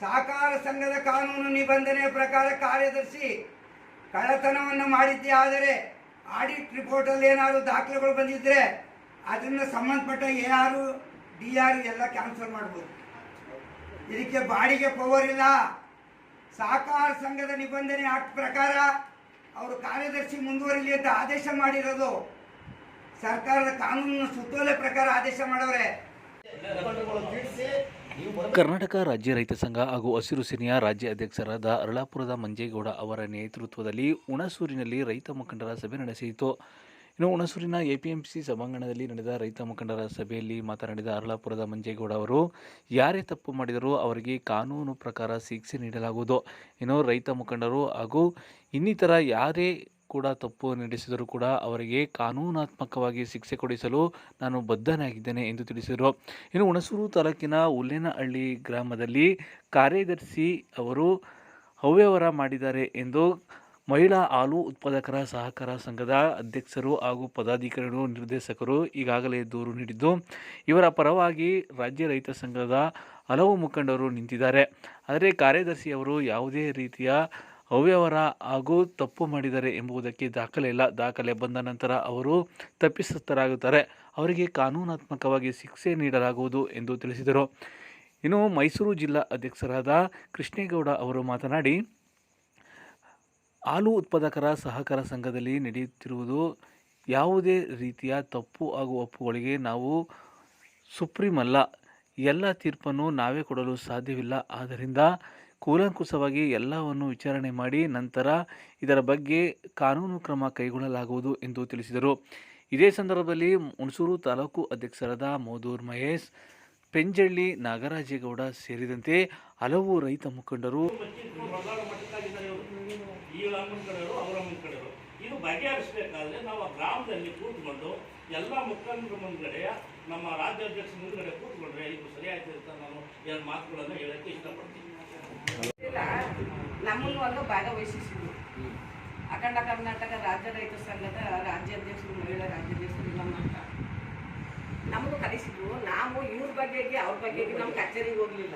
ಸಹಕಾರ ಸಂಘದ ಕಾನೂನು ನಿಬಂಧನೆ ಪ್ರಕಾರ ಕಾರ್ಯದರ್ಶಿ ಕಳ್ಳತನವನ್ನು ಮಾಡಿದ್ದೇ ಆದರೆ ಆಡಿಟ್ ರಿಪೋರ್ಟ್ ಅಲ್ಲಿ ಏನಾದ್ರು ದಾಖಲೆಗಳು ಬಂದಿದ್ರೆ ಅದನ್ನ ಸಂಬಂಧಪಟ್ಟ AR DR ಎಲ್ಲ ಕ್ಯಾನ್ಸಲ್ ಮಾಡಬಹುದು. ಇದಕ್ಕೆ ಬಾಡಿಗೆ ಪವರ್ ಇಲ್ಲ. ಸಹಕಾರ ಸಂಘದ ನಿಬಂಧನೆ ಆಕ್ಟ್ ಪ್ರಕಾರ ಅವರು ಕಾರ್ಯದರ್ಶಿ ಮುಂದುವರಿಲಿ ಅಂತ ಆದೇಶ ಮಾಡಿರೋದು ಸರ್ಕಾರದ ಕಾನೂನಿನ ಸುತ್ತೋಲೆ ಪ್ರಕಾರ ಆದೇಶ ಮಾಡವ್ರೆ. ಕರ್ನಾಟಕ ರಾಜ್ಯ ರೈತ ಸಂಘ ಹಾಗೂ ಹಸಿರು ಸೇನೆಯ ರಾಜ್ಯ ಅಧ್ಯಕ್ಷರಾದ ಅರಳಾಪುರದ ಮಂಜೇಗೌಡ ಅವರ ನೇತೃತ್ವದಲ್ಲಿ ಹುಣಸೂರಿನಲ್ಲಿ ರೈತ ಮುಖಂಡರ ಸಭೆ ನಡೆಸಿತು. ಇನ್ನು ಹುಣಸೂರಿನ APMC ಸಭಾಂಗಣದಲ್ಲಿ ನಡೆದ ರೈತ ಮುಖಂಡರ ಸಭೆಯಲ್ಲಿ ಮಾತನಾಡಿದ ಅರಳಾಪುರದ ಮಂಜೇಗೌಡ ಅವರು, ಯಾರೇ ತಪ್ಪು ಮಾಡಿದರೂ ಅವರಿಗೆ ಕಾನೂನು ಪ್ರಕಾರ ಶಿಕ್ಷೆ ನೀಡಲಾಗುವುದು. ಇನ್ನು ರೈತ ಮುಖಂಡರು ಹಾಗೂ ಇನ್ನಿತರ ಯಾರೇ ಕೂಡ ತಪ್ಪು ನಡೆಸಿದರೂ ಕೂಡ ಅವರಿಗೆ ಕಾನೂನಾತ್ಮಕವಾಗಿ ಶಿಕ್ಷೆ ಕೊಡಿಸಲು ನಾನು ಬದ್ಧನಾಗಿದ್ದೇನೆ ಎಂದು ತಿಳಿಸಿದರು. ಇನ್ನು ಹುಣಸೂರು ತಾಲೂಕಿನ ಹುಲ್ಲೇನಹಳ್ಳಿ ಗ್ರಾಮದಲ್ಲಿ ಕಾರ್ಯದರ್ಶಿ ಅವರು ಅವ್ಯವಹಾರ ಮಾಡಿದ್ದಾರೆ ಎಂದು ಮಹಿಳಾ ಹಾಲು ಉತ್ಪಾದಕರ ಸಹಕಾರ ಸಂಘದ ಅಧ್ಯಕ್ಷರು ಹಾಗೂ ಪದಾಧಿಕಾರಿಗಳು ನಿರ್ದೇಶಕರು ಈಗಾಗಲೇ ದೂರು ನೀಡಿದ್ದು, ಇವರ ಪರವಾಗಿ ರಾಜ್ಯ ರೈತ ಸಂಘದ ಹಲವು ಮುಖಂಡರು ನಿಂತಿದ್ದಾರೆ. ಆದರೆ ಕಾರ್ಯದರ್ಶಿಯವರು ಯಾವುದೇ ರೀತಿಯ ಅವ್ಯವಹಾರ ಹಾಗೂ ತಪ್ಪು ಮಾಡಿದ್ದಾರೆ ಎಂಬುದಕ್ಕೆ ದಾಖಲೆ ಇಲ್ಲ. ದಾಖಲೆ ಬಂದ ನಂತರ ಅವರು ತಪ್ಪಿತಸ್ಥರಾಗುತ್ತಾರೆ. ಅವರಿಗೆ ಕಾನೂನಾತ್ಮಕವಾಗಿ ಶಿಕ್ಷೆ ನೀಡಲಾಗುವುದು ಎಂದು ತಿಳಿಸಿದರು. ಇನ್ನು ಮೈಸೂರು ಜಿಲ್ಲಾ ಅಧ್ಯಕ್ಷರಾದ ಕೃಷ್ಣೇಗೌಡ ಅವರು ಮಾತನಾಡಿ, ಹಾಲು ಉತ್ಪಾದಕರ ಸಹಕಾರ ಸಂಘದಲ್ಲಿ ನಡೆಯುತ್ತಿರುವುದು ಯಾವುದೇ ರೀತಿಯ ತಪ್ಪು ಹಾಗೂ ಒಪ್ಪುಗಳಿಗೆ ನಾವು ಸುಪ್ರೀಂ ಅಲ್ಲ. ಎಲ್ಲ ತೀರ್ಪನ್ನು ನಾವೇ ಕೊಡಲು ಸಾಧ್ಯವಿಲ್ಲ. ಆದ್ದರಿಂದ ಕೂಲಂಕುಷವಾಗಿ ಎಲ್ಲವನ್ನು ವಿಚಾರಣೆ ಮಾಡಿ ನಂತರ ಇದರ ಬಗ್ಗೆ ಕಾನೂನು ಕ್ರಮ ಕೈಗೊಳ್ಳಲಾಗುವುದು ಎಂದು ತಿಳಿಸಿದರು. ಇದೇ ಸಂದರ್ಭದಲ್ಲಿ ಹುಣಸೂರು ತಾಲೂಕು ಅಧ್ಯಕ್ಷರಾದ ಮೋದೂರ್ ಮಹೇಶ್, ಪೆಂಜಳ್ಳಿ ನಾಗರಾಜೇಗೌಡ ಸೇರಿದಂತೆ ಹಲವು ರೈತ ಮುಖಂಡರು ಇದು ಬಗೆಹರಿಸಬೇಕಾದ್ರೆ ನಾವು ಆ ಗ್ರಾಮದಲ್ಲಿ ಕೂತ್ಕೊಂಡು ಎಲ್ಲ ಮುಖಂಡರ ಮುಂದ್ಗಡೆ ನಮ್ಮ ರಾಜ್ಯಾಧ್ಯಕ್ಷ ಮುಂದ್ಗಡೆ ಕೂತ್ಕೊಂಡ್ರೆ ಇದು ಸರಿಯಾಯ್ತು ಅಂತ ನಾನು ಎರಡು ಮಾತುಗಳನ್ನು ಹೇಳಕ್ಕೆ ಇಷ್ಟಪಡ್ತೀನಿ. ನಮ್ಮನ್ನು ಒಂದು ಭಾಗವಹಿಸಿದ್ರು ಅಖಂಡ ಕರ್ನಾಟಕ ರಾಜ್ಯ ರೈತ ಸಂಘದ ರಾಜ್ಯಾಧ್ಯಕ್ಷರು, ಮಹಿಳಾ ರಾಜ್ಯಾಧ್ಯಕ್ಷರು ನಮ್ಮನ್ನು ಕರೆಸಿದ್ರು. ನಾವು ಇವ್ರ ಬಗ್ಗೆಗೆ ಅವ್ರ ಬಗ್ಗೆಗೆ ನಮ್ಮ ಕಚೇರಿಗೆ ಹೋಗ್ಲಿಲ್ಲ.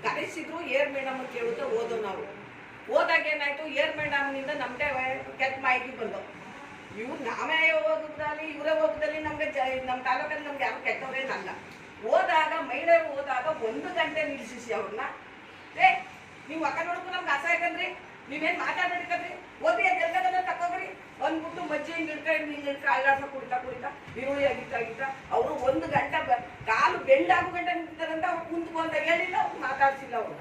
ಕರೆಸಿದ್ರು ಏರ್ ಮೇಡಮ್ ಅಂತ ಹೇಳುತ್ತಾ ಓದೋ. ನಾವು ಹೋದಾಗ ಏನಾಯ್ತು, ಏರ್ ಮೇಡಮ್ನಿಂದ ನಮಗೆ ಕೆಟ್ಟ ಮಾಹಿತಿ ಬಂದವು. ಇವ್ರು ನಾವೇ ಹೋಗೋದ್ರಲ್ಲಿ ಇವರೇ ಹೋಗೋದ್ರಲ್ಲಿ ನಮ್ಗೆ ನಮ್ಮ ತಾಲೂಕಲ್ಲಿ ನಮ್ಗೆ ಯಾರು ಕೆಟ್ಟವ್ರೇನಲ್ಲ. ಹೋದಾಗ ಮಹಿಳೆಯರು ಹೋದಾಗ 1 ಗಂಟೆ ನಿಲ್ಲಿಸಿ ಅವ್ರನ್ನ, ನೀವು ಅಕ್ಕ ನೋಡ್ಕೊ ನಮ್ಗೆ ಅಸಹ್ಯ ಯಾಕಂದ್ರಿ, ನೀವೇನು ಮಾತಾಡ್ಬೇಕಂದ್ರಿ, ಓದಿ ಅದೆಲ್ಲದನ್ನ ತಕೋಗ್ರಿ ಅಂದ್ಬಿಟ್ಟು ಮಜ್ಜಿ ಹಿಂಗೆ ಇಳ್ಕ ಅಲ್ಲಾಡ್ಸ ಕುಡಿತಾ ಈರುಳ್ಳಿ ಆಗಿತ್ತ ಅವರು 1 ಗಂಟೆ ಕಾಲು ಬೆಂಡಾಗು ಗಂಟೆ ನಿಂತಿದ್ದಾರಂತ ಅವ್ರು ಕುಂತ್ಕೊ ಅಂತ ಹೇಳಿಲ್ಲ, ಅವ್ರು ಮಾತಾಡ್ಸಿಲ್ಲ. ಅವರು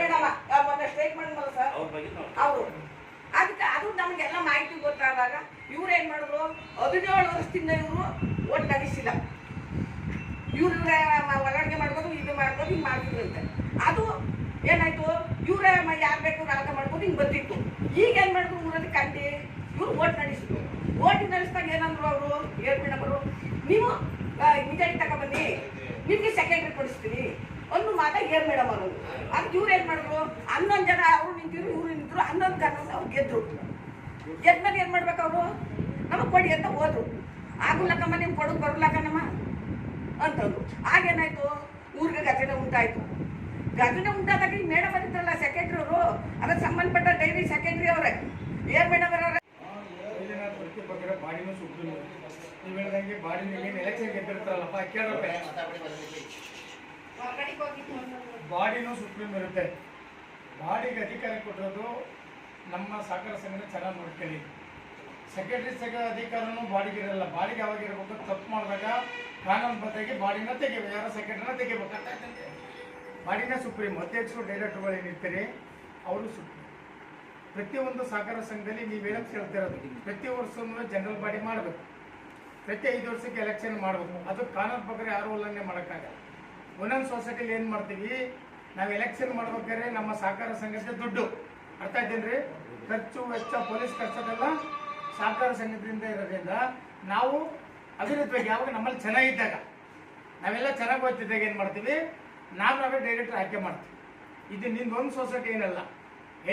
ಮೇಡಮ್ ಮೊನ್ನೆ ಸ್ಟೇಟ್ಮೆಂಟ್ ಮಾಡಲ್ಲ ಸರ್ ಅವರು. ಅದಕ್ಕೆ ಅದು ನಮಗೆಲ್ಲ ಮಾಹಿತಿ ಗೊತ್ತಾದಾಗ ಇವ್ರು ಏನು ಮಾಡಿದ್ರು, 17 ವರ್ಷದಿಂದ ಇವರು ಓಟ್ ನಡೆಸಿಲ್ಲ. ಇವ್ರ ಹೊರಗಡೆ ಮಾಡ್ಬೋದು, ಇದು ಮಾಡ್ಬೋದು, ಹಿಂಗೆ ಮಾಡ್ತಿದ್ರಂತೆ. ಅದು ಏನಾಯ್ತು, ಇವರೇ ಯಾರು ಬೇಕು ರಾಗ ಮಾಡ್ಬೋದು, ಹಿಂಗೆ ಬಂದಿತ್ತು. ಈಗ ಏನು ಮಾಡಿದ್ರು, ಊರಲ್ಲಿ ಕಂಡು ಇವ್ರು ಓಟ್ ನಡೆಸಿದ್ರು. ಓಟ್ ನಡೆಸಿದಾಗ ಏನಂದ್ರು ಅವರು, ಏರ್ ಮೇಡಮ್ ಅವರು, ನೀವು ಮಿಜಾಡಿ ತಗೊಬನ್ನಿ, ನಿಮಗೆ ಸೆಕ್ರೆಟರಿ ಕೊಡಿಸ್ತೀನಿ ಒಂದು ಮಾತಾ ಏರ್ ಮೇಡಮ್ ಅವರು. ಅದಕ್ಕೆ ಇವ್ರು ಏನು ಮಾಡಿದ್ರು, 11 ಜನ ಅವರು ನಿಂತಿದ್ರು, ಇವ್ರು ನಿಂತರು, 11 ಜನ ಅವ್ರು ಗೆದ್ರು. ಗೆದ್ಮೇಲೆ ಏನು ಮಾಡ್ಬೇಕು ಅವರು, ನಮಗೆ ಕೊಡಿ ಅಂತ ಹೋದ್ರು. ಆಗುಲ್ಲಕ್ಕಮ್ಮ ನಿಮ್ಗೆ ಕೊಡೋದು ಬರಲಕ್ಕನಮ್ಮ ಅಂತಂದ್ರು. ಆಗೇನಾಯ್ತು, ಊರಿಗೆ ಘಟನೆ ಉಂಟಾಯ್ತು. ಘಟನೆ ಉಂಟಾದಾಗ ಈ ಮೇಡಮ್ ಬಂದಿದ್ರಲ್ಲ ಸೆಕ್ರೆಟರಿ ಅವರು, ಅದಕ್ಕೆ ಸಂಬಂಧಪಟ್ಟ ಡೈರಿ ಸೆಕ್ರೆಟರಿ ಅವರೇ, ಏರ್ ಮೇಡಮ್ ಅವರೇ. ಬಾಡಿನೂ ಸುಪ್ರೀಂ, ನೀವು ಹೇಳ್ದಂಗೆ ಬಾಡಿ ಏನು ಎಲೆಕ್ಷನ್ ಗೆದ್ದಿರ್ತಾರಲ್ಲಪ್ಪ ಕೇಳೋಕೆ, ಬಾಡಿನೂ ಸುಪ್ರೀಂ ಇರುತ್ತೆ. ಬಾಡಿಗೆ ಅಧಿಕಾರ ಕೊಟ್ಟಿರೋದು ನಮ್ಮ ಸಹಕಾರ ಸಂಘನ ಚೆನ್ನಾಗಿ ನೋಡ್ಕೊಳ್ಳಿ. ಸೆಕ್ರೆಟರಿ ಸಂಘ ಅಧಿಕಾರನೂ ಬಾಡಿಗೆ ಇರಲ್ಲ. ಬಾಡಿಗೆ ಯಾವಾಗ ಇರಬೇಕು, ತಪ್ಪು ಮಾಡಿದಾಗ ಕಾನೂನು ಬದ್ದಾಗಿ ಬಾಡಿನ ತೆಗಿಬೇಕು, ಯಾರೋ ಸೆಕ್ರೆಟರಿನ ತೆಗಿಬೇಕಂತ. ಬಾಡಿನ ಸುಪ್ರೀಂ, ಅಧ್ಯಕ್ಷರು ಡೈರೆಕ್ಟರ್ಗಳು ಏನಿರ್ತೀರಿ ಅವರು ಸುಪ್ರೀಂ. ಪ್ರತಿಯೊಂದು ಸಹಕಾರ ಸಂಘದಲ್ಲಿ ನೀವು ಹೇಳಕ್ಕೆ ಹೇಳ್ತಿರೋದು, ಪ್ರತಿ ವರ್ಷವೂ ಜನರಲ್ ಬಾಡಿ ಮಾಡಬೇಕು, ಪ್ರತಿ 5 ವರ್ಷಕ್ಕೆ ಎಲೆಕ್ಷನ್ ಮಾಡಬೇಕು. ಅದು ಕಾನೂನು ಪ್ರಕಾರ ಯಾರು ಉಲ್ಲಂಘನೆ ಮಾಡೋಕ್ಕಾಗಲ್ಲ. ಒಂದೊಂದು ಸೊಸೈಟಿಲಿ ಏನು ಮಾಡ್ತೀವಿ, ನಾವು ಎಲೆಕ್ಷನ್ ಮಾಡ್ಬೇಕಾದ್ರೆ ನಮ್ಮ ಸಹಕಾರ ಸಂಘದ ದುಡ್ಡು, ಅರ್ಥ ಇದ್ದೇನ್ರಿ, ಖರ್ಚು ವೆಚ್ಚ ಪೊಲೀಸ್ ಖರ್ಚದೆಲ್ಲ ಸಹಕಾರ ಸಂಘದಿಂದ ಇರೋದ್ರಿಂದ ನಾವು ಅಭಿವೃದ್ಧಿ ಯಾವಾಗ ನಮ್ಮಲ್ಲಿ ಚೆನ್ನಾಗಿದ್ದಾಗ, ನಾವೆಲ್ಲ ಚೆನ್ನಾಗಿ ಓದ್ತಿದ್ದಾಗ ಏನು ಮಾಡ್ತೀವಿ, ನಾವೇ ಡೈರೆಕ್ಟರ್ ಆಯ್ಕೆ ಮಾಡ್ತೀವಿ. ಇದು ನಿಂದು ಒಂದು ಸೊಸೈಟಿ ಏನಲ್ಲ,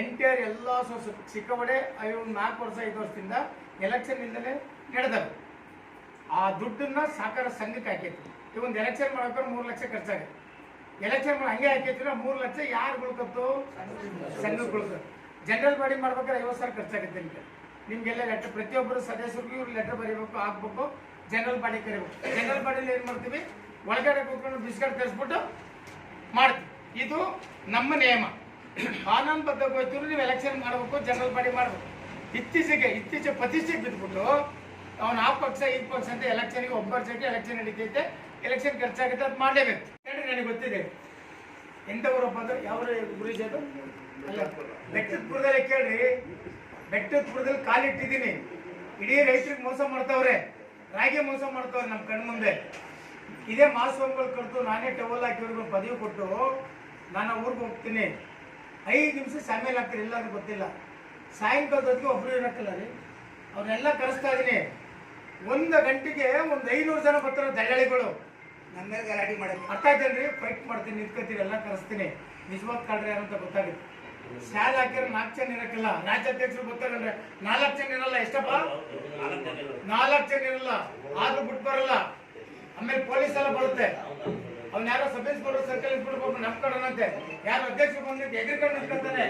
ಎಂಟೈರ್ ಎಲ್ಲ ಸೊಸೈಟಿ ಸಿಕ್ಕಬಡೆ 4 ವರ್ಷ 5 ವರ್ಷದಿಂದ ಎಲೆಕ್ಷನ್ ಇಂದಲೇ ನಡೆದವು. ಆ ದುಡ್ಡನ್ನ ಸಹಕಾರ ಸಂಘಕ್ಕೆ ಹಾಕೈತಿ. ಈ ಒಂದು ಎಲೆಕ್ಷನ್ ಮಾಡೋಕೆ 3 ಲಕ್ಷ ಖರ್ಚಾಗುತ್ತೆ. ಎಲೆಕ್ಷನ್ ಹಂಗೆ ಹಾಕೈತಿ 3 ಲಕ್ಷ ಯಾರು ಉಳ್ಕತ್ತು? ಸಂಘಕ್ಕೆ ಉಳ್ಕತ್ತು. ಜನರಲ್ ಬಾಡಿ ಮಾಡ್ಬೇಕಾದ್ರೆ 50 ಸಾವಿರ ಖರ್ಚಾಗುತ್ತೆ. ನಿಮ್ಗೆಲ್ಲ ಲೆಟರ್, ಪ್ರತಿಯೊಬ್ಬರು ಸದಸ್ಯರಿಗೂ ಇವ್ರು ಲೆಟರ್ ಬರೀಬೇಕು, ಹಾಕ್ಬೇಕು, ಜನರಲ್ ಬಾಡಿ ಕರಿಬೇಕು. ಜನರಲ್ ಬಾಡಿಲಿ ಏನು ಮಾಡ್ತೀವಿ, ಒಳಗಡೆ ಕೂತ್ಕೊಂಡು ಬಿಸ್ಕಟ್ ತರಿಸ್ಬಿಟ್ಟು ಮಾಡ್ತೀವಿ. ಇದು ನಮ್ಮ ನಿಯಮ. ಕಾನೂನುಬದ್ಧವಾಗಿ ಹೋಯ್ತು ನೀವು ಎಲೆಕ್ಷನ್ ಮಾಡಬೇಕು, ಜನರಲ್ ಬಾಡಿ ಮಾಡಬೇಕು. ಇತ್ತೀಚೆಗೆ ಪ್ರತಿಷ್ಠೆಗೆ ಬಿದ್ದುಬಿಟ್ಟು ಅವ್ನು ಆ ಪಕ್ಷ ಈ ಪಕ್ಷ ಅಂತ ಎಲೆಕ್ಷನ್ಗೆ ಒಬ್ಬ ವರ್ಷಕ್ಕೆ ಎಲೆಕ್ಷನ್ ನಡೀತೈತೆ, ಎಲೆಕ್ಷನ್ ಖರ್ಚಾಗುತ್ತೆ, ಅದು ಮಾಡಲೇಬೇಕು. ಹೇಳಿ, ನನಗೆ ಗೊತ್ತಿದೆ ಎಂತ ಊರಪ್ಪ ಅದು, ಯಾವ ಗುರುಜಿ ಅದು? ಅಲ್ಲ, ಬೆಟ್ಟದಪುರದಲ್ಲಿ ಕೇಳ್ರಿ. ಬೆಟ್ಟದಪುರದಲ್ಲಿ ಕಾಲಿಟ್ಟಿದ್ದೀನಿ. ಇಡೀ ರೈತರಿಗೆ ಮೋಸ ಮಾಡ್ತಾವ್ರೆ, ರಾಗಿ ಮೋಸ ಮಾಡ್ತಾವ್ರೆ ನಮ್ಮ ಕಣ್ಣು ಮುಂದೆ. ಇದೇ ಮಾಸ್ವಾಮಿಗಳು ಕರೆದು ನಾನೇ ಟವಲ್ ಹಾಕಿ ಇವ್ರಿಗೆ ಪದವಿ ಕೊಟ್ಟು ನಾನು ಊರಿಗೆ ಹೋಗ್ತೀನಿ. 5 ನಿಮಿಷ ಸಮಯ ಆಗ್ತಾರೆ, ಇಲ್ಲ ಅದು ಗೊತ್ತಿಲ್ಲ. ಸಾಯಂಕಾಲದೊತ್ತಿಗೆ ಒಬ್ರು ಇರಕ್ಕಲ್ಲ ರೀ, ಅವ್ರನ್ನೆಲ್ಲ ಕರೆಸ್ತಾ ಇದ್ದೀನಿ. 1 ಗಂಟೆಗೆ ಒಂದು 500 ಜನ ಬರ್ತಾರೆ ದಳ್ಳಾಳಿಗಳು. ನಮ್ಮ ಮೇಲೆ ಗಲಾಟೆ ಮಾಡೋದು ಅರ್ಥ ಆಯ್ತಲ್ರಿ? ಫೈಟ್ ಮಾಡ್ತೀನಿ, ನಿಂತ್ಕೊತೀರಿ, ಎಲ್ಲ ಕರೆಸ್ತೀನಿ. ನಿಜವಾದ ಕಾಡ್ರಿ ಯಾರಂತ ಗೊತ್ತಾಗುತ್ತೆ. ಶಾಲೆ ಹಾಕಿದ್ರೆ 4 ಜನ ಇರಕ್ಕಿಲ್ಲ. ರಾಜ್ಯಾಧ್ಯಕ್ಷರು ಗೊತ್ತಾಗಲ್ರಿ, 4 ಜನ ಇರಲ್ಲ. ಎಷ್ಟಪ್ಪ? 4 ಜನ ಇರಲ್ಲ. ಆದ್ರೂ ಬಿಟ್ಟು ಬರಲ್ಲ. ಆಮೇಲೆ ಪೊಲೀಸ್ ಎಲ್ಲ ಬರುತ್ತೆ. ಅವ್ನ ಯಾರೋ ಸಬ್ ಇನ್ಸ್ಪೆಕ್ಟರ್ ಸರ್ಕಲ್ ಇಟ್ಬಿಟ್ಟು ನಮ್ ಕಡೆನಂತೆ ಯಾರು ಅಧ್ಯಕ್ಷರು ಬಂದಿದ್ದು ಎದುರ್ಕೊಂಡು ನಿಂತ್ಕೊತಾನೆ.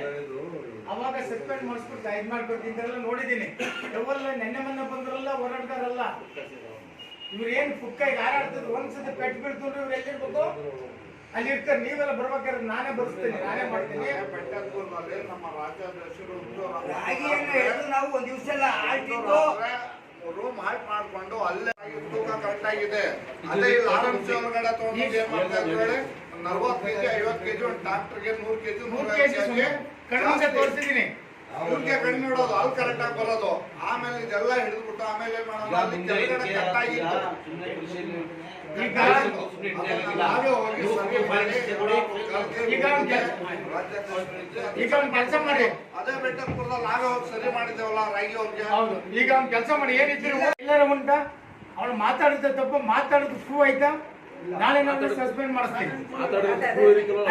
ಅವಾಗ ಸಸ್ಪೆಂಡ್ ಮಾಡಿಸ್ಬಿಟ್ಟು ಇದು ಮಾಡ್ಕೊತಿದ್ದೆಲ್ಲ ನೋಡಿದ್ದೀನಿ. ಯಾವಲ್ಲ ನೆನ್ನೆ ಮೊನ್ನೆ ಬಂದ್ರಲ್ಲ, ಹೋರಾಡ್ತಾರಲ್ಲ ಇವ್ರು ಏನ್ ಪುಕ್ಕ ಯಾರಾಡ್ತಿದ್ರು. ಒಂದ್ಸತಿ ಪೆಟ್ಟು ಬೀಳ್ತವ್ರಿ, ಇವ್ರು ಎಲ್ಲಿರ್ಬೇಕು ಅಲ್ಲಿ ಇರ್ತಾರೆ. ನೀವೆಲ್ಲ ಬರ್ಬೇಕಾದ್ರೆ ನಾನೇ ಬರ್ಸ್ತೀನಿ, ನಾನೇ ಮಾಡ್ತೀನಿ. ನಮ್ಮ ರಾಜ್ಯಾಧ್ಯಕ್ಷರು ರಾಗಿಯನ್ನು ಹಿಡಿದು ನಾವು 1 ದಿವಸ ಎಲ್ಲ ಆಳ್ತಿದ್ದು ರೂಮ್ ಹಾಟ್ ಮಾಡ್ಕೊಂಡು ಅಲ್ಲೇ ತೂಕ ಕರೆಕ್ಟ್ ಆಗಿದೆ. ಅದೇ ಇಲ್ಲಿ ಆರಾಮ್ಸೆ ಒಳಗಡೆ ತಗೊಂಡು ಏನ್ ಮಾಡ್ತಾ ಇದ್ದಾರೆ, 40 ಕೆಜಿ 50 ಕೆಜಿ ಒಂದು ಟ್ರಾಕ್ಟರ್ಗೆ 100 ಕೆಜಿ 100 ಕೆಜಿ ಕಡಿಮೆ ತೋರಿಸಿದೀನಿ. ಅವ್ರಿಗೆ ಕಡಿಮೆ ಇಡೋದು, ಅಲ್ಲಿ ಕರೆಕ್ಟ್ ಆಗಿ ಬರೋದು. ಆಮೇಲೆ ಇದೆಲ್ಲ ಹಿಡಿದ್ಬಿಟ್ಟು ಆಮೇಲೆ ಏನ್ ಮಾಡೋದು, ಅಲ್ಲಿ ಕೆಳಗಡೆ ಕಟ್ ಆಗಿತ್ತು. ಈಗ ನಾವೇ ಹೋಗಿ ಸರ್ವೆ ಮಾಡಿ ಈಗ ಒಂದು ಕೆಲಸ ಮಾಡಿ, ಅದೇ ಬೆಟ್ಟಪುರದಲ್ಲಿ ನಾವೇ ಹೋಗಿ ಸರಿ ಮಾಡಿದ್ದೇವಲ್ಲ ರಾಗಿ ಅವ್ರಿಗೆ. ಹೌದು, ಈಗ ಒಂದು ಕೆಲಸ ಮಾಡಿ. ಏನಿದ್ರು ಎಲ್ಲಾರ ಉಂಟಾ ಅವಳು ಮಾತಾಡಿದ ತಪ್ಪು, ಮಾತಾಡೋದು ಪ್ರೂವ್ ಆಯ್ತಾ? ನಾಳೆ ನಾನು ಸಸ್ಪೆಂಡ್ ಮಾಡಿಸ್ತೀನಿ.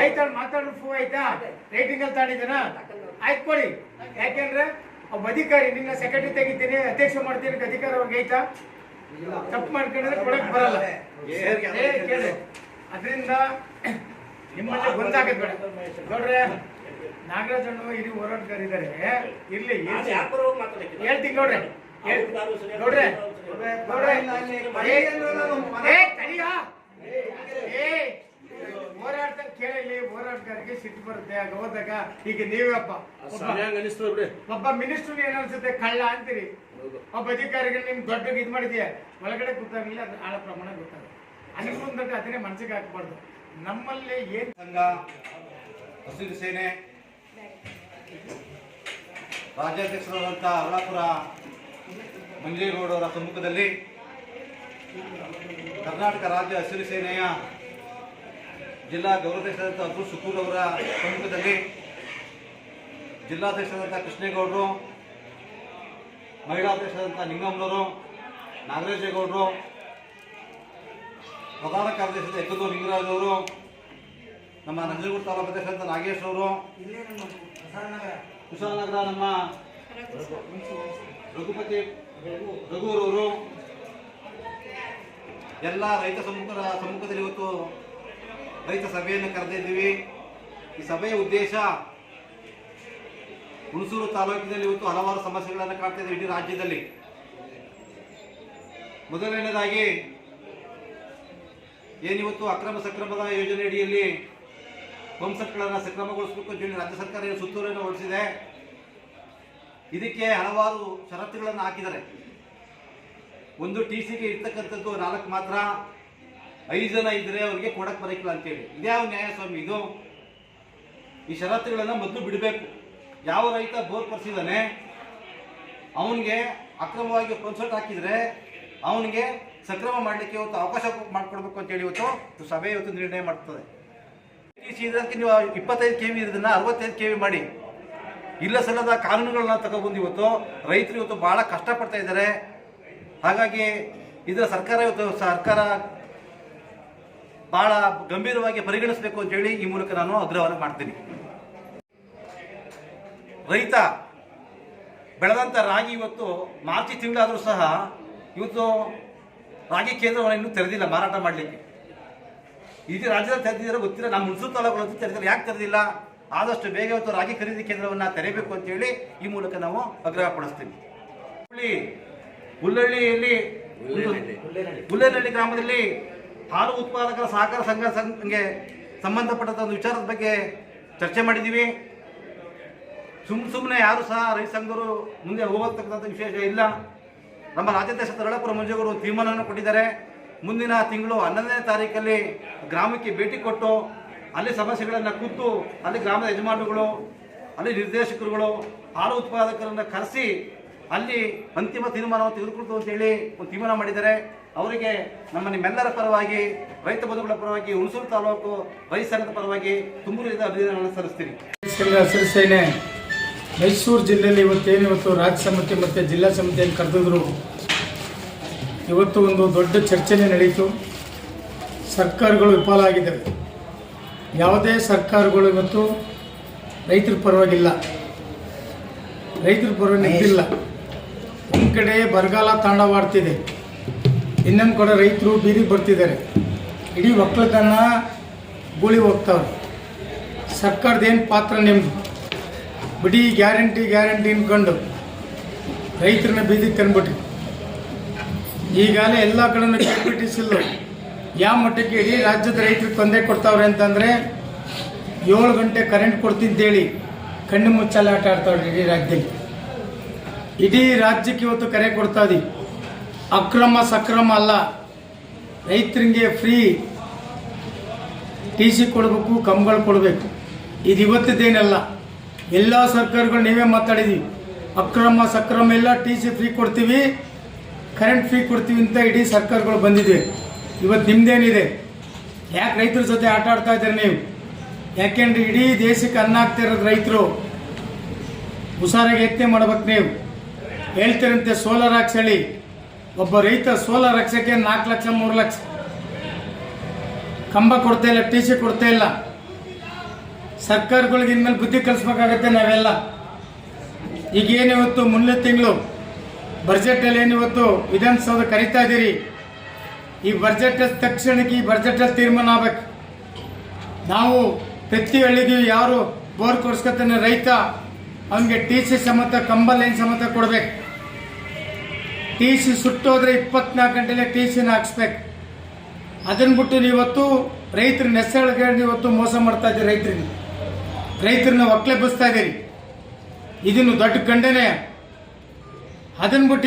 ಆಯ್ತಾ? ಮಾತಾಡೋದು ಪ್ರೂವ್ ಆಯ್ತಾ? ರೇಟಿಂಗ್ ಅಲ್ಲಿ ತಾಡಿದ್ದೀರಾ? ಆಯ್ತು ಕೊಡಿ. ಯಾಕೆಂದ್ರೆ ಒಬ್ಬ ಅಧಿಕಾರಿ ನಿನ್ನ ಸೆಕ್ರೆಟರಿ ತೆಗಿತೀನಿ, ಅಧ್ಯಕ್ಷ ಮಾಡ್ತೀನಿ, ಅಧಿಕಾರ ಅವ್ರಿಗೆ ಐತಾ? ತಪ್ಪು ಮಾಡ್ಕೊಂಡ್ರೆ ಕೊಡಕ್ ಬರಲ್ಲ. ಅದರಿಂದ ನಿಮ್ಮಲ್ಲಿ ಗೊಂದಾಗದ್ ಬೇಡ. ನೋಡ್ರೆ, ನಾಗರಾಜ್ ಅಣ್ಣ ಹಿರಿ ಹೋರಾಟಗಾರಿದ್ದಾರೆ, ಇರ್ಲಿ ಹೇಳ್ತೀನಿ. ನೋಡ್ರೆ ನೋಡ್ರೆ ಹೋರಾಟ ಕೇಳಿ, ಹೋರಾಟಗಾರಿಗೆ ಸಿಟ್ಟು ಬರುತ್ತೆ. ಆಗ ಹೋದಾಗ ಈಗ ನೀವಪ್ಪ ಒಬ್ಬ ಮಿನಿಸ್ಟರ್ ಏನ್ ಅನ್ಸುತ್ತೆ, ಕಳ್ಳ ಅಂತೀರಿ. ಒಬ್ಬ ಅಧಿಕಾರಿಗೆ ನಿಮ್ ದೊಡ್ಡ ಇದ್ ಮಾಡಿದ್ಯಾ, ಒಳಗಡೆ ಗೊತ್ತಾಗಲಿಲ್ಲ, ಅದ್ರ ಆಳ ಪ್ರಮಾಣ ಗೊತ್ತಾಗುತ್ತೆ. ಅನ್ಕೊಂಡ್ರೆ ಅದನ್ನೇ ಮನಸ್ಸಿಗೆ ಹಾಕ್ಬಾರ್ದು. ನಮ್ಮಲ್ಲಿ ಏನ್ ಸಂಘ, ಹಸಿರು ಸೇನೆ ರಾಜ್ಯಾಧ್ಯಕ್ಷರಾದಂಥ ಅರುಳಾಪುರ ಮಂಜೇಗೌಡರ ಸಮ್ಮುಖದಲ್ಲಿ ಕರ್ನಾಟಕ ರಾಜ್ಯ ಹಸಿರು ಸೇನೆಯ ಜಿಲ್ಲಾ ಗೌರವಾಧ್ಯಕ್ಷರಾದಂಥ ಅಬ್ದುಲ್ ಶುಕೂರ್ ಅವರ ಸಮ್ಮುಖದಲ್ಲಿ ಜಿಲ್ಲಾಧ್ಯಕ್ಷರಾದಂಥ ಕೃಷ್ಣೇಗೌಡರು, ಮಹಿಳಾಧ್ಯಕ್ಷರಾದಂಥ ನಿಂಗಮ್ಮನವರು, ನಾಗರಾಜೇಗೌಡರು, ಪ್ರಧಾನ ಕಾರ್ಯದರ್ಶಿ ಎಕ್ಕದೂರು ನಿಂಗರಾಜ್ ಅವರು, ನಮ್ಮ ನಂಜನಗೂಡು ತಾಲೂಕು ಅಧ್ಯಕ್ಷರಾದಂಥ ನಾಗೇಶ್ ಅವರು, ಕುಶಾಲನಗರ ನಮ್ಮ ರಘುಪತಿ ರಘುವರವರು, ಎಲ್ಲ ರೈತ ಸಮ್ಮುಖದಲ್ಲಿ ಇವತ್ತು ರೈತ ಸಭೆಯನ್ನು ಕರೆದಿದ್ದೀವಿ. ಈ ಸಭೆಯ ಉದ್ದೇಶ ಹುಣಸೂರು ತಾಲೂಕಿನಲ್ಲಿ ಇವತ್ತು ಹಲವಾರು ಸಮಸ್ಯೆಗಳನ್ನು ಕಾಡ್ತಾ ಇದೆ ಇಡೀ ರಾಜ್ಯದಲ್ಲಿ. ಮೊದಲನೇದಾಗಿ ಏನಿವತ್ತು ಅಕ್ರಮ ಸಕ್ರಮದ ಯೋಜನೆ ಅಡಿಯಲ್ಲಿ ಪಂಪ್ಸೆಟ್ಗಳನ್ನು ಸಕ್ರಮಗೊಳಿಸಬೇಕು ಅಂತ ಹೇಳಿ ರಾಜ್ಯ ಸರ್ಕಾರ ಏನು ಸುತ್ತೋಲೆಯನ್ನು ಹೊರಡಿಸಿದೆ. ಇದಕ್ಕೆ ಹಲವಾರು ಷರತ್ತುಗಳನ್ನು ಹಾಕಿದ್ದಾರೆ. ಒಂದು TCಗೆ ಇರ್ತಕ್ಕಂಥದ್ದು 4 ಮಾತ್ರ, 5 ಜನ ಇದ್ರೆ ಅವರಿಗೆ ಕೊಡಕ್ಕೆ ಬರಕಿಲ್ಲ ಅಂತೇಳಿ. ಇದ್ಯಾವ ನ್ಯಾಯಸ್ವಾಮಿ ಇದು? ಈ ಷರತ್ತುಗಳನ್ನು ಮೊದಲು ಬಿಡಬೇಕು. ಯಾವ ರೈತ ಬೋರ್ ಕೊರೆಸಿದಾನೆ ಅವನಿಗೆ ಅಕ್ರಮವಾಗಿ ಪಂಪ್ಸೆಟ್ ಹಾಕಿದ್ರೆ ಅವನಿಗೆ ಸಕ್ರಮ ಮಾಡಲಿಕ್ಕೆ ಇವತ್ತು ಅವಕಾಶ ಮಾಡಿಕೊಡ್ಬೇಕು ಅಂತೇಳಿ ಇವತ್ತು ಸಭೆ ಇವತ್ತು ನಿರ್ಣಯ ಮಾಡ್ತದೆ. ಇದಕ್ಕೆ ನೀವು 25 KV ಇರೋದನ್ನ 65 KV ಮಾಡಿ. ಇಲ್ಲ ಸಲ್ಲದ ಕಾನೂನುಗಳನ್ನ ತಗೊಬಂದು ಇವತ್ತು ರೈತರು ಇವತ್ತು ಬಹಳ ಕಷ್ಟಪಡ್ತಾ ಇದ್ದಾರೆ. ಹಾಗಾಗಿ ಇದರ ಸರ್ಕಾರ ಬಹಳ ಗಂಭೀರವಾಗಿ ಪರಿಗಣಿಸಬೇಕು ಅಂತೇಳಿ ಈ ಮೂಲಕ ನಾನು ಆಗ್ರಹವನ್ನು ಮಾಡ್ತೀನಿ. ರೈತ ಬೆಳೆದಂಥ ರಾಗಿ ಇವತ್ತು ಮಾರ್ಚ್ ತಿಂಗಳಾದರೂ ಸಹ ಇವತ್ತು ರಾಗಿ ಕೇಂದ್ರವನ್ನು ಇನ್ನೂ ತೆರೆದಿಲ್ಲ ಮಾರಾಟ ಮಾಡಲಿಕ್ಕೆ. ಇಡೀ ರಾಜ್ಯದಲ್ಲಿ ತೆರೆದಿದ್ದಾರೆ ಗೊತ್ತಿಲ್ಲ, ನಮ್ಮ ಹುಣಸೂರು ತಾಲೂಕು ತೆರೆದಿಲ್ಲ. ಯಾಕೆ ತೆರೆದಿಲ್ಲ? ಆದಷ್ಟು ಬೇಗ ಇವತ್ತು ರಾಗಿ ಖರೀದಿ ಕೇಂದ್ರವನ್ನು ತೆರೆಯಬೇಕು ಅಂತೇಳಿ ಈ ಮೂಲಕ ನಾವು ಆಗ್ರಹ ಪಡಿಸ್ತೀವಿ. ಹುಲ್ಲೇನಹಳ್ಳಿ ಗ್ರಾಮದಲ್ಲಿ ಹಾಲು ಉತ್ಪಾದಕರ ಸಹಕಾರ ಸಂಘಕ್ಕೆ ಸಂಬಂಧಪಟ್ಟಂಥ ಒಂದು ವಿಚಾರದ ಬಗ್ಗೆ ಚರ್ಚೆ ಮಾಡಿದ್ದೀವಿ. ಸುಮ್ಮನೆ ಯಾರು ಸಹ ರೈತ ಸಂಘದವರು ಮುಂದೆ ಹೋಗತಕ್ಕಂಥ ವಿಶೇಷ ಇಲ್ಲ. ನಮ್ಮ ರಾಜ್ಯಾಧ್ಯಕ್ಷ ತರಳಪುರ ಮಂಜೇಗೌಡರು ತೀರ್ಮಾನವನ್ನು ಕೊಟ್ಟಿದ್ದಾರೆ. ಮುಂದಿನ ತಿಂಗಳು 11ನೇ ತಾರೀಕಲ್ಲಿ ಗ್ರಾಮಕ್ಕೆ ಭೇಟಿ ಕೊಟ್ಟು ಅಲ್ಲಿ ಸಮಸ್ಯೆಗಳನ್ನು ಕೂತು ಅಲ್ಲಿ ಗ್ರಾಮದ ಯಜಮಾನರುಗಳು, ಅಲ್ಲಿ ನಿರ್ದೇಶಕರುಗಳು, ಹಾಲು ಉತ್ಪಾದಕರನ್ನು ಕರೆಸಿ ಅಲ್ಲಿ ಅಂತಿಮ ತೀರ್ಮಾನವನ್ನು ತೆಗೆದುಕೊಳ್ತು ಅಂತೇಳಿ ಒಂದು ತೀರ್ಮಾನ ಮಾಡಿದ್ದಾರೆ. ಅವರಿಗೆ ನಿಮ್ಮೆಲ್ಲರ ಪರವಾಗಿ, ರೈತ ಬಂಧುಗಳ ಪರವಾಗಿ, ಹುಣಸೂರು ತಾಲೂಕು ರೈತ ಸಂಘದ ಪರವಾಗಿ ತುಂಬು ಅಭಿನಂದನೆಗಳನ್ನು ಸಲ್ಲಿಸ್ತೀನಿ. ಹಸಿರು ಸೇನೆ ಮೈಸೂರು ಜಿಲ್ಲೆಯಲ್ಲಿ ಇವತ್ತು ರಾಜ್ಯ ಸಮಿತಿ ಮತ್ತು ಜಿಲ್ಲಾ ಸಮಿತಿಯನ್ನು ಕರೆದಿದ್ರು. ಇವತ್ತು ಒಂದು ದೊಡ್ಡ ಚರ್ಚೆನೇ ನಡೀತು. ಸರ್ಕಾರಗಳು ವಿಫಲ ಆಗಿದ್ದಾವೆ. ಯಾವುದೇ ಸರ್ಕಾರಗಳು ಇವತ್ತು ರೈತರ ಪರವಾಗಿಲ್ಲ, ರೈತರ ಪರವಾಗಿ ನಿಂತಿಲ್ಲ. ಒಂದು ಕಡೆ ಬರಗಾಲ ತಾಂಡವಾಡ್ತಿದೆ, ಇನ್ನೊಂದು ಕಡೆ ರೈತರು ಬೀದಿಗೆ ಬರ್ತಿದ್ದಾರೆ. ಇಡೀ ಒಕ್ಕಲತನ ಗೂಳಿ ಹೋಗ್ತಾವ್ರೆ. ಸರ್ಕಾರದೇನು ಪಾತ್ರ ನಿಮ್ಮದು? ಬಿಡಿ ಗ್ಯಾರಂಟಿ ಅನ್ಕೊಂಡು ರೈತರನ್ನ ಬೀದಿಗೆ ತಂದ್ಬಿಟ್ರಿ. ಈಗಾಗಲೇ ಎಲ್ಲ ಕಡೆನೂ ಕೆಪಿಟಿಸಿಲ್ಲ. ಯಾವ ಮಟ್ಟಕ್ಕೆ ಇಡೀ ರಾಜ್ಯದ ರೈತರಿಗೆ ತೊಂದರೆ ಕೊಡ್ತಾವ್ರೆ ಅಂತಂದರೆ 7 ಗಂಟೆ ಕರೆಂಟ್ ಕೊಡ್ತಿದ್ದೇಳಿ ಕಣ್ಣು ಮುಚ್ಚಾಲೆ ಆಟ ಆಡ್ತಾವ್ರಿ ಇಡೀ ರಾಜ್ಯದಲ್ಲಿ. ಇಡೀ ರಾಜ್ಯಕ್ಕೆ ಇವತ್ತು ಕರೆ ಕೊಡ್ತಾ ಇದೀವಿ. ಅಕ್ರಮ ಸಕ್ರಮ ಅಲ್ಲ, ರೈತರಿಗೆ ಫ್ರೀ TC ಕೊಡಬೇಕು, ಕಂಬಗಳು ಕೊಡಬೇಕು. ಇದು ಇವತ್ತದೇನಲ್ಲ, ಎಲ್ಲ ಸರ್ಕಾರಗಳು ನೀವೇ ಮಾತಾಡಿದೀವಿ. ಅಕ್ರಮ ಸಕ್ರಮ ಎಲ್ಲ TC ಫ್ರೀ ಕೊಡ್ತೀವಿ, ಕರೆಂಟ್ ಫ್ರೀ ಕೊಡ್ತೀವಿ ಅಂತ ಇಡೀ ಸರ್ಕಾರಗಳು ಬಂದಿದೆ. ಇವತ್ತು ನಿಮ್ದೇನಿದೆ? ಯಾಕೆ ರೈತರ ಜೊತೆ ಆಟ ಆಡ್ತಾ ಇದ್ದೀರಿ ನೀವು? ಯಾಕೆಂದ್ರೆ ಇಡೀ ದೇಶಕ್ಕೆ ಅನ್ನ ಆಗ್ತಿರೋದು ರೈತರು. ಹುಷಾರಾಗಿ ಯತ್ನೆ ಮಾಡ್ಬೇಕು. ನೀವು ಹೇಳ್ತಿರಂತೆ ಸೋಲಾರ್ ಹಾಕ್ಸ್ ಹೇಳಿ. ಒಬ್ಬ ರೈತ ಸೋಲಾರ್ ಹಾಕ್ಸಕ್ಕೆ 4 ಲಕ್ಷ 3 ಲಕ್ಷ ಕಂಬ ಕೊಡ್ತಾ ಇಲ್ಲ, TC ಕೊಡ್ತಾ ಇಲ್ಲ. ಸರ್ಕಾರಗಳಿಗೆ ಇನ್ಮೇಲೆ ಬುದ್ಧಿ ಕಲಿಸ್ಬೇಕಾಗತ್ತೆ ನಾವೆಲ್ಲ. ಈಗೇನಿವತ್ತು ಮುಂದಿನ ತಿಂಗಳು ಬಜೆಟಲ್ಲಿ ಏನಿವತ್ತು ವಿಧಾನಸೌಧ ಕರೀತಾ ಇದ್ದೀರಿ, ಈ ಬಜೆಟ್ ತಕ್ಷಣಕ್ಕೆ ಈ ಬಜೆಟಲ್ಲಿ ತೀರ್ಮಾನ ಆಗ್ಬೇಕು. ನಾವು ಪ್ರತಿ ಹಳ್ಳಿಗೆ ಯಾರು ಬೋರ್ ಕೊಡ್ಸ್ಕೊತಾನೆ ರೈತ, ಅವನಿಗೆ TC ಸಮೇತ ಕಂಬ ಲೈನ್ ಸಮೇತ ಕೊಡ್ಬೇಕು. TC ಸುಟ್ಟೋದ್ರೆ 24 ಗಂಟೆಲೆ TCನ ಹಾಕ್ಸ್ಬೇಕು. ಅದನ್ನ ಬಿಟ್ಟು ನೀವತ್ತು ರೈತರ ನೆಸಗಳಿಗೆ ಇವತ್ತು ಮೋಸ ಮಾಡ್ತಾ ಇದ್ದೀರಿ. ರೈತರನ್ನ ಒಕ್ಕಲೆ ಬಸ್ತಾ ಇದ್ದೀರಿ. ಇದನ್ನು ದೊಡ್ಡ ಖಂಡನೆ. ಅದನ್ನ ಬಿಟ್ಟು